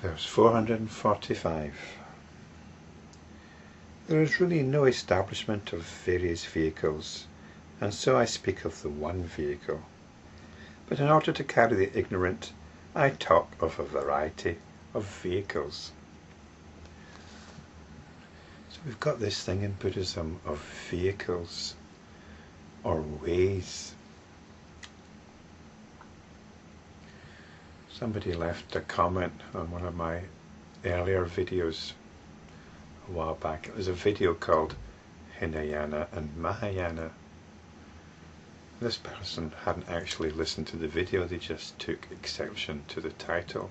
Verse 445. There is really no establishment of various vehicles, and so I speak of the one vehicle. But in order to carry the ignorant, I talk of a variety of vehicles. So we've got this thing in Buddhism of vehicles or ways. Somebody left a comment on one of my earlier videos a while back. It was a video called Hinayana and Mahayana. This person hadn't actually listened to the video, they just took exception to the title.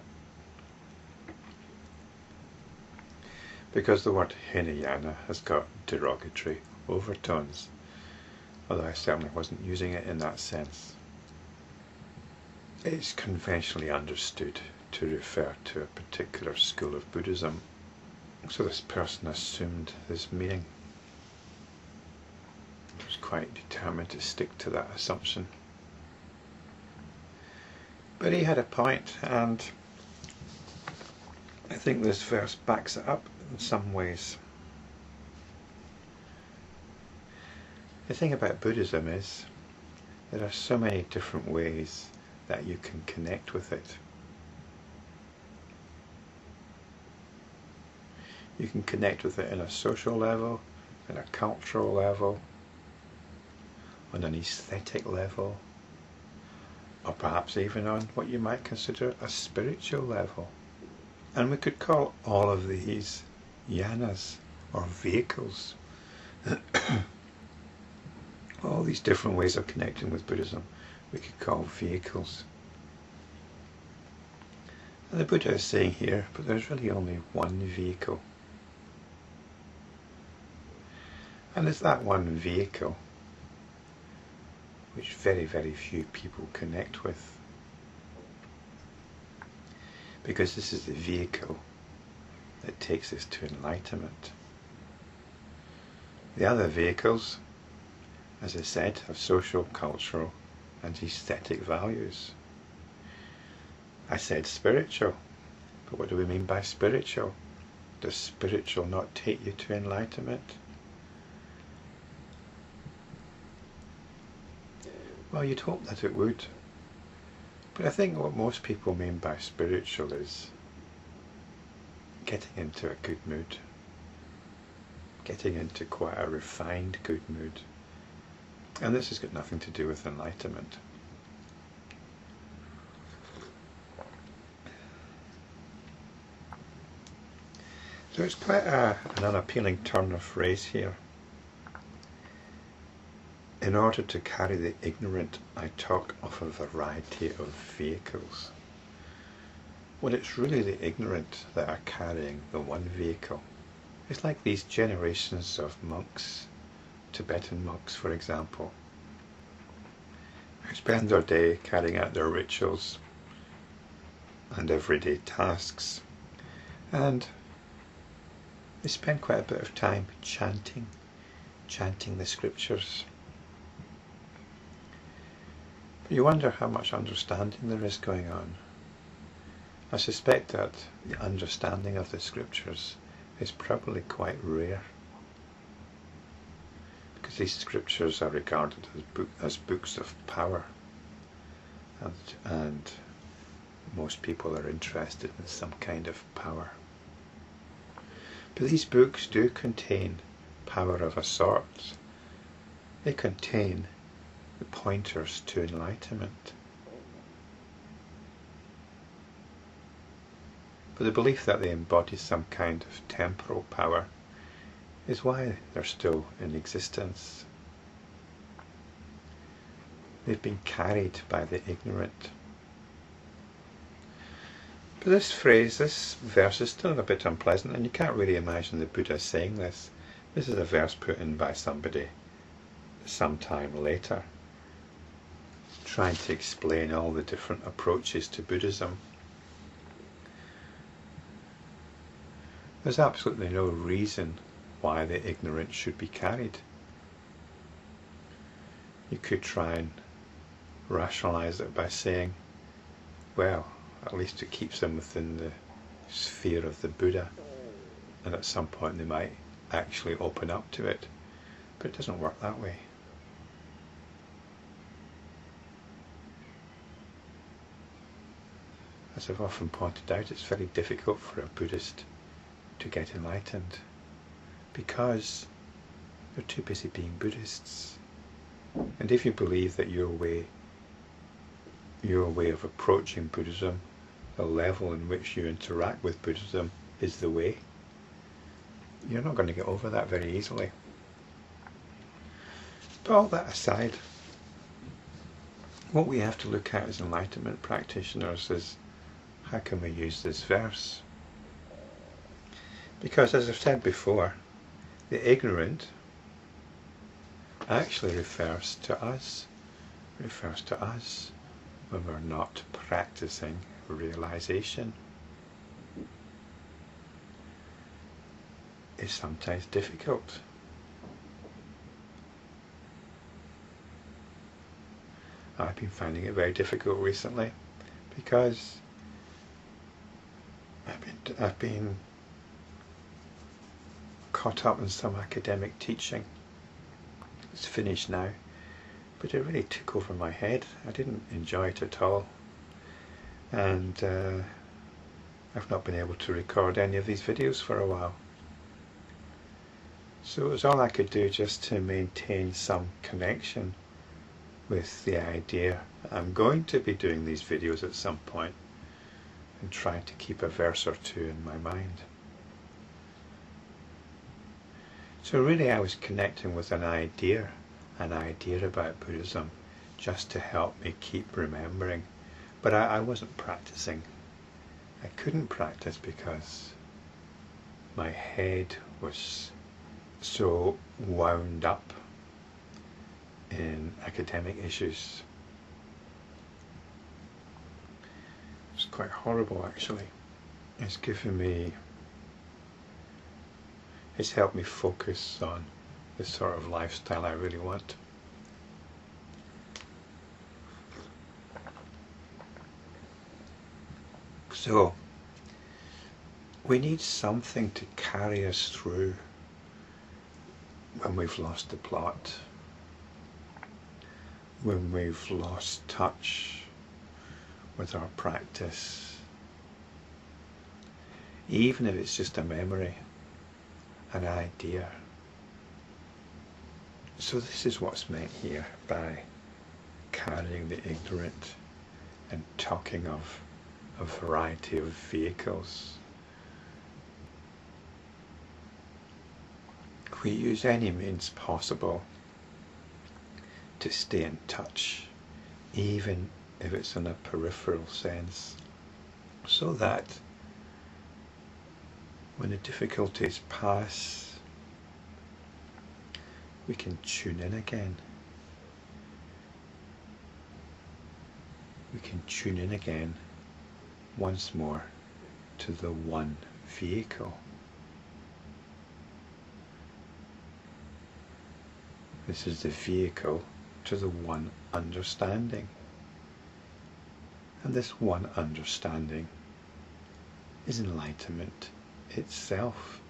Because the word Hinayana has got derogatory overtones, although I certainly wasn't using it in that sense. It's conventionally understood to refer to a particular school of Buddhism, so this person assumed this meaning. He was quite determined to stick to that assumption. But he had a point, and I think this verse backs it up in some ways. The thing about Buddhism is there are so many different ways that you can connect with it. You can connect with it in a social level, in a cultural level, on an aesthetic level, or perhaps even on what you might consider a spiritual level. And we could call all of these yanas, or vehicles. All these different ways of connecting with Buddhism we could call vehicles. And the Buddha is saying here, but there's really only one vehicle. And it's that one vehicle which very, very few people connect with. Because this is the vehicle that takes us to enlightenment. The other vehicles, as I said, have social, cultural and aesthetic values. I said spiritual, but what do we mean by spiritual? Does spiritual not take you to enlightenment? Well, you'd hope that it would. But I think what most people mean by spiritual is getting into a good mood. Getting into quite a refined good mood. And this has got nothing to do with enlightenment. So it's quite an unappealing turn of phrase here. In order to carry the ignorant, I talk of a variety of vehicles. Well, it's really the ignorant that are carrying the one vehicle. It's like these generations of monks, Tibetan monks for example, who spend their day carrying out their rituals and everyday tasks, and they spend quite a bit of time chanting the scriptures. But you wonder how much understanding there is going on. I suspect that the understanding of the scriptures is probably quite rare, because these scriptures are regarded as books of power, and most people are interested in some kind of power. But these books do contain power of a sort. They contain the pointers to enlightenment. But the belief that they embody some kind of temporal power is why they're still in existence. They've been carried by the ignorant. But this phrase, this verse is still a bit unpleasant, and you can't really imagine the Buddha saying this. This is a verse put in by somebody some time later, trying to explain all the different approaches to Buddhism. There's absolutely no reason why the ignorant should be carried. You could try and rationalize it by saying, well, at least it keeps them within the sphere of the Buddha, and at some point they might actually open up to it. But it doesn't work that way. As I've often pointed out, it's very difficult for a Buddhist to get enlightened because they're too busy being Buddhists. And if you believe that your way of approaching Buddhism, the level in which you interact with Buddhism is the way, you're not going to get over that very easily. But all that aside, what we have to look at as enlightenment practitioners is how can we use this verse? Because as I've said before, the ignorant actually refers to us when we're not practicing realization. It's sometimes difficult. I've been finding it very difficult recently because I've been caught up in some academic teaching. It's finished now, but it really took over my head. I didn't enjoy it at all, and I've not been able to record any of these videos for a while. So it was all I could do just to maintain some connection with the idea that I'm going to be doing these videos at some point and trying to keep a verse or two in my mind. So really I was connecting with an idea about Buddhism just to help me keep remembering. But I wasn't practicing. I couldn't practice because my head was so wound up in academic issues. It's quite horrible actually. It's helped me focus on the sort of lifestyle I really want. So we need something to carry us through when we've lost the plot, when we've lost touch with our practice, even if it's just a memory, an idea. So this is what's meant here by carrying the ignorant and talking of a variety of vehicles. We use any means possible to stay in touch, even if it's in a peripheral sense, so that when the difficulties pass, we can tune in again. We can tune in again once more to the one vehicle. This is the vehicle to the one understanding. And this one understanding is enlightenment itself.